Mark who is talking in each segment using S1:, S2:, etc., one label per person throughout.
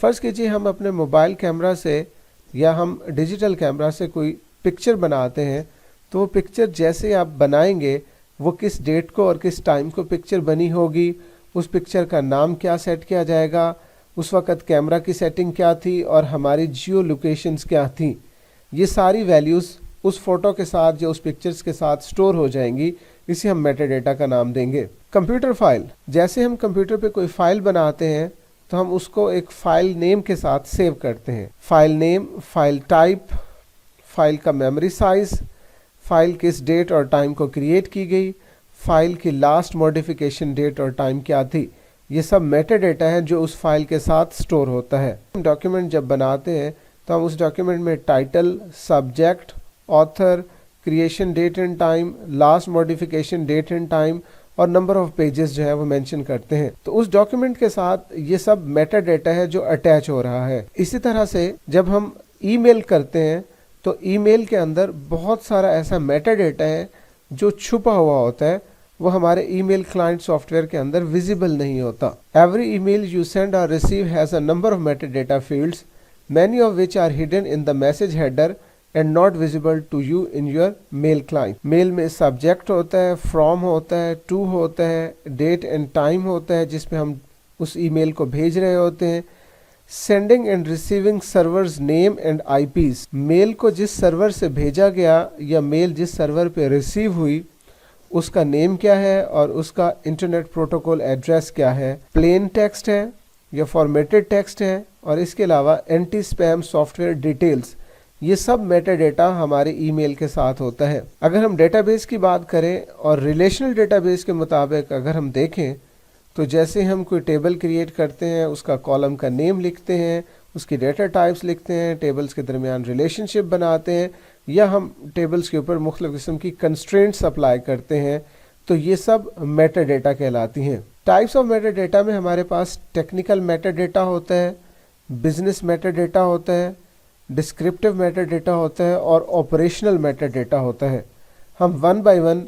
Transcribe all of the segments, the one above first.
S1: فرض کیجیے ہم اپنے موبائل کیمرہ سے یا ہم ڈیجیٹل کیمرہ سے کوئی پکچر بناتے ہیں، تو وہ پکچر جیسے آپ بنائیں گے وہ کس ڈیٹ کو اور کس ٹائم کو پکچر بنی ہوگی، اس پکچر کا نام کیا سیٹ کیا جائے گا، اس وقت کیمرہ کی سیٹنگ کیا تھی اور ہماری جیو لوکیشنز کیا تھیں، یہ ساری ویلیوز اس فوٹو کے ساتھ یا اس پکچرز کے ساتھ سٹور ہو جائیں گی. اسے ہم میٹا ڈیٹا کا نام دیں گے. کمپیوٹر فائل، جیسے ہم کمپیوٹر پہ کوئی فائل بناتے ہیں تو ہم اس کو ایک فائل نیم کے ساتھ سیو کرتے ہیں. File name, file type, file کا میموری سائز، فائل کس ڈیٹ اور ٹائم کو کریٹ کی گئی، فائل کی لاسٹ موڈیفیکیشن ڈیٹ اور ٹائم کیا تھی، یہ سب میٹا ڈیٹا ہے جو اس فائل کے ساتھ سٹور ہوتا ہے. ڈاکیومنٹ جب بناتے ہیں تو ہم اس ڈاکیومنٹ میں title, subject, author, creation date and time, last modification date and time اور نمبر آف پیجز جو ہے وہ مینشن کرتے ہیں. تو اس ڈاکیومنٹ کے ساتھ یہ سب میٹا ڈیٹا ہے جو اٹیچ ہو رہا ہے. اسی طرح سے جب ہم ای میل کرتے ہیں تو ای میل کے اندر بہت سارا ایسا میٹا ڈیٹا ہے جو چھپا ہوا ہوتا ہے، وہ ہمارے email client software کے اندر ویزیبل نہیں ہوتا. Every email you send or receive has a number of metadata fields, many of which are hidden in the message header and not visible to you in your mail client. میل میں subject ہوتا ہے، from ہوتا ہے، to ہوتا ہے، date and time ہوتا ہے جس میں ہم اس ای میل کو بھیج رہے ہوتے ہیں. Sending and receiving servers name and IPs, mail کو جس سرور سے بھیجا گیا یا میل جس سرور پہ ریسیو ہوئی اس کا نیم کیا ہے اور اس کا انٹرنیٹ پروٹوکول ایڈریس کیا ہے. پلین ٹیکسٹ ہے یا فارمیٹڈ ٹیکسٹ ہے، اور اس کے علاوہ anti spam software details, یہ سب میٹا ڈیٹا ہمارے ای میل کے ساتھ ہوتا ہے. اگر ہم ڈیٹا بیس کی بات کریں اور ریلیشنل ڈیٹا بیس کے مطابق اگر ہم دیکھیں تو جیسے ہم کوئی ٹیبل کریٹ کرتے ہیں، اس کا کالم کا نیم لکھتے ہیں، اس کی ڈیٹا ٹائپس لکھتے ہیں، ٹیبلز کے درمیان ریلیشن شپ بناتے ہیں، یا ہم ٹیبلز کے اوپر مختلف قسم کی کنسٹرینٹس اپلائی کرتے ہیں، تو یہ سب میٹا ڈیٹا کہلاتی ہیں. ٹائپس آف میٹا ڈیٹا میں ہمارے پاس ٹیکنیکل میٹا ڈیٹا ہوتا ہے، بزنس میٹا ڈیٹا ہوتا ہے، ڈسکرپٹیو میٹا ڈیٹا ہوتا ہے اور آپریشنل میٹا ڈیٹا ہوتا ہے. ہم one by one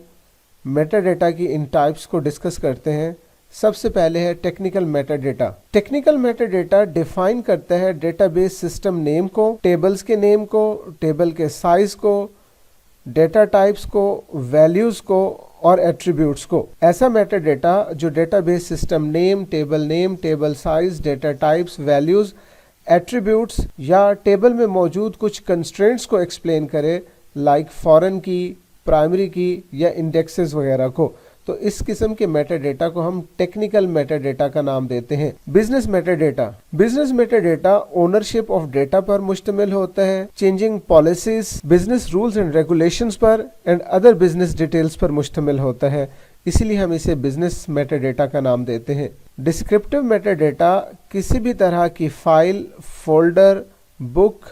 S1: meta data کی ان ٹائپس کو ڈسکس کرتے ہیں. سب سے پہلے ہے technical meta data. Technical meta data define کرتا ہے ڈیٹا بیس سسٹم نیم کو، ٹیبلز کے نیم کو، ٹیبل کے سائز کو، ڈیٹا ٹائپس کو، ویلیوز کو اور ایٹریبیوٹس کو. ایسا میٹا ڈیٹا جو database system name, table size, data types, values, attributes یا ٹیبل میں موجود کچھ کنسٹرینٹس کو ایکسپلین کرے، لائک فارن کی، پرائمری کی یا انڈیکسز وغیرہ کو، تو اس قسم کے میٹا ڈیٹا کو ہم ٹیکنیکل میٹا ڈیٹا کا نام دیتے ہیں. Business metadata. Business metadata ownership of data پر مشتمل ہوتا ہے، changing policies, business rules and regulations پر اینڈ ادر بزنس ڈیٹیلز پر مشتمل ہوتا ہے، اسی لیے ہم اسے بزنس میٹا ڈیٹا کا نام دیتے ہیں. ڈسکرپٹیو میٹا ڈیٹا کسی بھی طرح کی فائل، فولڈر، بک،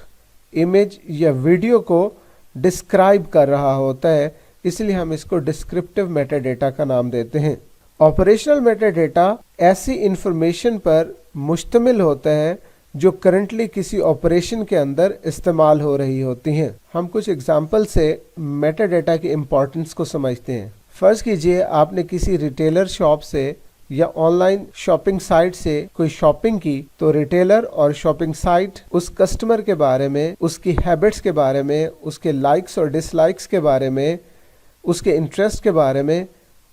S1: امیج یا ویڈیو کو ڈسکرائب کر رہا ہوتا ہے، اس لیے ہم اس کو ڈسکرپٹیو میٹا ڈیٹا کا نام دیتے ہیں. آپریشنل میٹا ڈیٹا ایسی انفارمیشن پر مشتمل ہوتا ہے جو کرنٹلی کسی آپریشن کے اندر استعمال ہو رہی ہوتی ہیں. ہم کچھ ایگزامپل سے میٹا ڈیٹا کی امپورٹنس کو سمجھتے ہیں. فرض کیجئے آپ نے کسی ریٹیلر شاپ سے یا آن لائن شاپنگ سائٹ سے کوئی شاپنگ کی، تو ریٹیلر اور شاپنگ سائٹ اس کسٹمر کے بارے میں، اس کی ہیبٹس کے بارے میں، اس کے لائکس اور ڈس لائکس کے بارے میں، اس کے انٹرسٹ کے بارے میں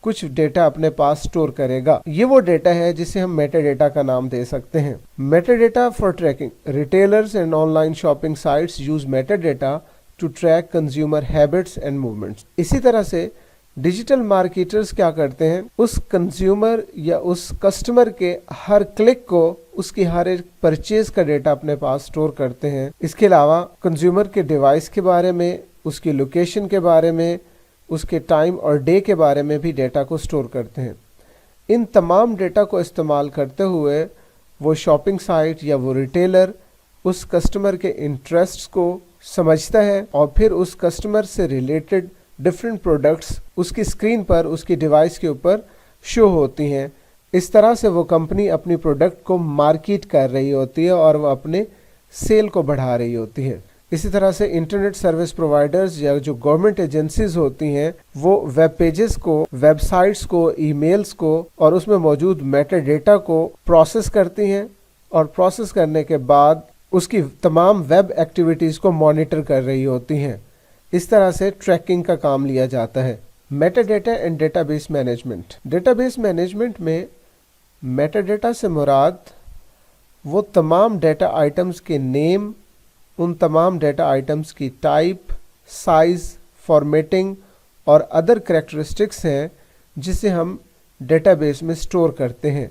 S1: کچھ ڈیٹا اپنے پاس سٹور کرے گا. یہ وہ ڈیٹا ہے جسے ہم میٹا ڈیٹا کا نام دے سکتے ہیں. Metadata for tracking. Retailers and online shopping sites use metadata to track consumer habits and movements. اسی طرح سے ڈیجیٹل مارکیٹرز کیا کرتے ہیں، اس کنزیومر یا اس کسٹمر کے ہر کلک کو، اس کی ہر ایک پرچیز کا ڈیٹا اپنے پاس سٹور کرتے ہیں. اس کے علاوہ کنزیومر کے ڈیوائس کے بارے میں، اس کی لوکیشن کے بارے میں، اس کے ٹائم اور ڈے کے بارے میں بھی ڈیٹا کو سٹور کرتے ہیں. ان تمام ڈیٹا کو استعمال کرتے ہوئے وہ شاپنگ سائٹ یا وہ ریٹیلر اس کسٹمر کے انٹرسٹس کو سمجھتا ہے اور پھر اس کسٹمر سے ریلیٹڈ ڈفرینٹ پروڈکٹس اس کی اسکرین پر، اس کی ڈیوائس کے اوپر شو ہوتی ہیں. اس طرح سے وہ کمپنی اپنی پروڈکٹ کو مارکیٹ کر رہی ہوتی ہے اور وہ اپنے سیل کو بڑھا رہی ہوتی ہے. اسی طرح سے انٹرنیٹ سروس پرووائڈرز یا جو گورنمنٹ ایجنسیز ہوتی ہیں وہ ویب پیجز کو، ویب سائٹس کو، ای میلز کو اور اس میں موجود میٹا ڈیٹا کو پروسیس کرتی ہیں اور پروسیس کرنے کے بعد اس کی تمام ویب ایکٹیویٹیز کو مانیٹر کر رہی ہوتی ہیں۔ اس طرح سے ٹریکنگ کا کام لیا جاتا ہے۔ Meta data and data base management. Data base management میں میٹا ڈیٹا سے مراد وہ تمام ڈیٹا آئٹمز کے نیم، ان تمام ڈیٹا آئٹمز کی ٹائپ، سائز، فارمیٹنگ اور ادر کریکٹرسٹکس ہیں جسے ہم ڈیٹا بیس میں سٹور کرتے ہیں۔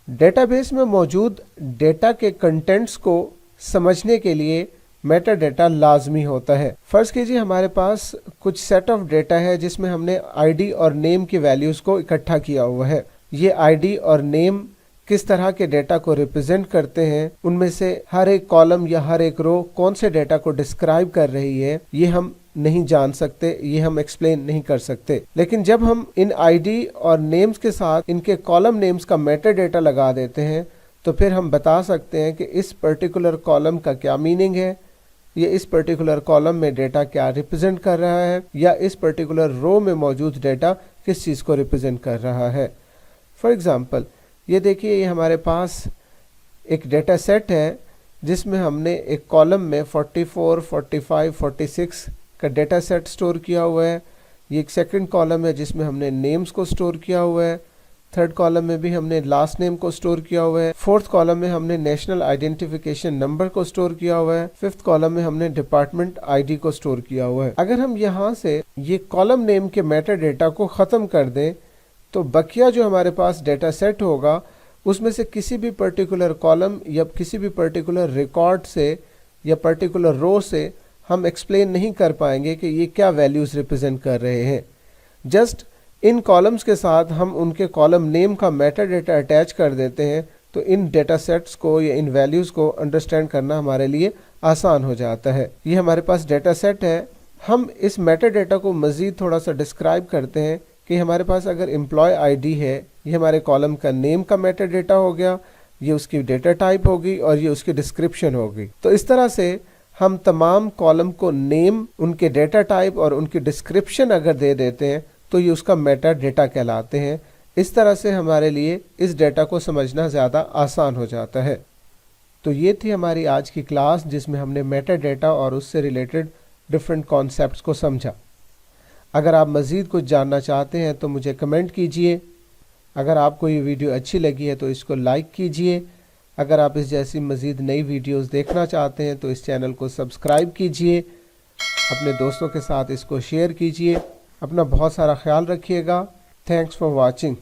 S1: ڈیٹا بیس میں موجود ڈیٹا کے کنٹینٹس کو سمجھنے کے لیے میٹا ڈیٹا لازمی ہوتا ہے۔ فرض کیجیے ہمارے پاس کچھ سیٹ آف ڈیٹا ہے جس میں ہم نے آئی ڈی اور نیم کی ویلیوز کو اکٹھا کیا ہوا ہے۔ یہ آئی ڈی اور نیم کس طرح کے ڈیٹا کو ریپرزینٹ کرتے ہیں، ان میں سے ہر ایک کالم یا ہر ایک رو کون سے ڈیٹا کو ڈسکرائب کر رہی ہے، یہ ہم نہیں جان سکتے، یہ ہم ایکسپلین نہیں کر سکتے۔ لیکن جب ہم ان آئی ڈی اور نیمز کے ساتھ ان کے کالم نیمز کا میٹا ڈیٹا لگا دیتے ہیں تو پھر ہم بتا سکتے ہیں کہ اس پرٹیکولر کالم کا کیا میننگ ہے، یا اس پرٹیکولر کالم میں ڈیٹا کیا ریپرزینٹ کر رہا ہے، یا اس پرٹیکولر رو میں موجود ڈیٹا کس چیز کو ریپرزینٹ کر رہا ہے۔ فار ایگزامپل یہ دیکھیے، یہ ہمارے پاس ایک ڈیٹا سیٹ ہے جس میں ہم نے ایک کالم میں 44، 45، 46 کا ڈیٹا سیٹ سٹور کیا ہوا ہے۔ یہ ایک سیکنڈ کالم ہے جس میں ہم نے نیمز کو سٹور کیا ہوا ہے۔ تھرڈ کالم میں بھی ہم نے لاسٹ نیم کو سٹور کیا ہوا ہے۔ فورتھ کالم میں ہم نے نیشنل آئیڈینٹیفیکیشن نمبر کو سٹور کیا ہوا ہے۔ ففتھ کالم میں ہم نے ڈپارٹمنٹ آئی ڈی کو سٹور کیا ہوا ہے۔ اگر ہم یہاں سے یہ کالم نیم کے میٹا ڈیٹا کو ختم کر دیں تو بقیہ جو ہمارے پاس ڈیٹا سیٹ ہوگا اس میں سے کسی بھی پرٹیکولر کالم یا کسی بھی پرٹیکولر ریکارڈ سے یا پرٹیکولر رو سے ہم ایکسپلین نہیں کر پائیں گے کہ یہ کیا ویلیوز ریپرزینٹ کر رہے ہیں۔ جسٹ ان کالمز کے ساتھ ہم ان کے کالم نیم کا میٹا ڈیٹا اٹیچ کر دیتے ہیں تو ان ڈیٹا سیٹس کو یا ان ویلیوز کو انڈرسٹینڈ کرنا ہمارے لیے آسان ہو جاتا ہے۔ یہ ہمارے پاس ڈیٹا سیٹ ہے۔ ہم اس میٹا ڈیٹا کو مزید تھوڑا سا ڈسکرائب کرتے ہیں کہ ہمارے پاس اگر امپلائی آئی ڈی ہے، یہ ہمارے کالم کا نیم کا میٹا ڈیٹا ہو گیا، یہ اس کی ڈیٹا ٹائپ ہوگی اور یہ اس کی ڈسکرپشن ہوگی۔ تو اس طرح سے ہم تمام کالم کو نیم، ان کے ڈیٹا ٹائپ اور ان کی ڈسکرپشن اگر دے دیتے ہیں تو یہ اس کا میٹا ڈیٹا کہلاتے ہیں۔ اس طرح سے ہمارے لیے اس ڈیٹا کو سمجھنا زیادہ آسان ہو جاتا ہے۔ تو یہ تھی ہماری آج کی کلاس جس میں ہم نے میٹا ڈیٹا اور اس سے ریلیٹڈ ڈفرینٹ کانسیپٹس کو سمجھا۔ اگر آپ مزید کچھ جاننا چاہتے ہیں تو مجھے کمنٹ کیجئے۔ اگر آپ کو یہ ویڈیو اچھی لگی ہے تو اس کو لائک کیجئے۔ اگر آپ اس جیسی مزید نئی ویڈیوز دیکھنا چاہتے ہیں تو اس چینل کو سبسکرائب کیجئے، اپنے دوستوں کے ساتھ اس کو شیئر کیجئے۔ اپنا بہت سارا خیال رکھیے گا۔ Thanks for watching.